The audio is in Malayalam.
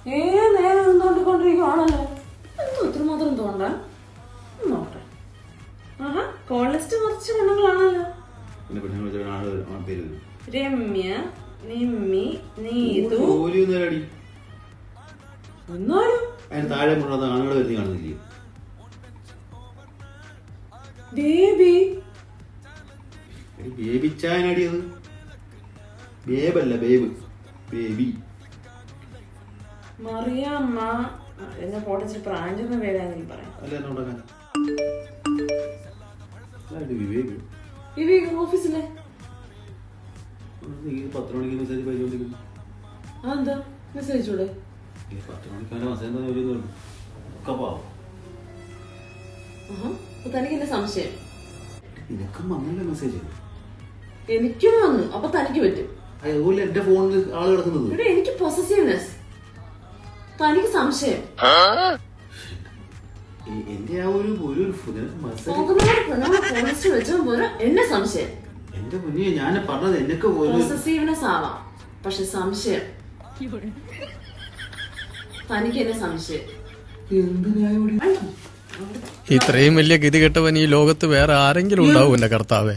നേരം തോണ്ടിക്കൊണ്ടിരിക്കുവാണല്ലോ. എന്തോ ഇത്രമാത്രം തോണ്ട നോട്ടെ. ആഹാ, കോൾ ലിസ്റ്റ് കുറച്ച് പെണ്ണുങ്ങളാണല്ലോ. രമ്യ, നിമ്മി, നീതു. എന്നാലും താഴെ ആണുങ്ങൾ വരുന്ന കാണുന്നില്ലേ? ബേബി ബേബി ചായനടിയത് ബേബല്ല, ബേബ്, ബേബി. മറിയാമ്മ എന്നെ പോട്ടിച്ച് പ്രാഞ്ചെന്ന പേരാണെന്ന് പറയാം. വിവേക് ഓഫീസിലെ 10 മണിക്ക് മെസ്സേജ് പോയിക്കൊണ്ടിരിക്കുന്നു. അതെന്താ മെസ്സേജ് ചൂടെ? 10 മണിക്കാണ് മെസ്സേജ് ഒക്കെ പാവം. തനിക്ക് എന്നെ സംശയം. നിനക്കും വന്നല്ലോ മെസ്സേജ്? എനിക്കും വന്നു. അപ്പൊ തനിക്ക് പറ്റും. അതുപോലെ എന്റെ ഫോണിൽ ആള് കിടക്കുന്നത്. ഇവിടെ എനിക്ക് പൊസസീവ്നെസ്, തനിക്ക് സംശയം. എന്റെ ആ ഒരു വെച്ചാൽ പോലെ എന്നെ സംശയം. എന്റെ മുന്നേ ഞാൻ പറഞ്ഞത് എനിക്ക് പൊസസീവ്നെസ് ആവാം, പക്ഷെ സംശയം തനിക്ക് എന്നെ സംശയം. ഇത്രയും വലിയ ഗതി കെട്ടവൻ ഈ ലോകത്ത് വേറെ ആരെങ്കിലും ഉണ്ടാവും എന്റെ കർത്താവേ?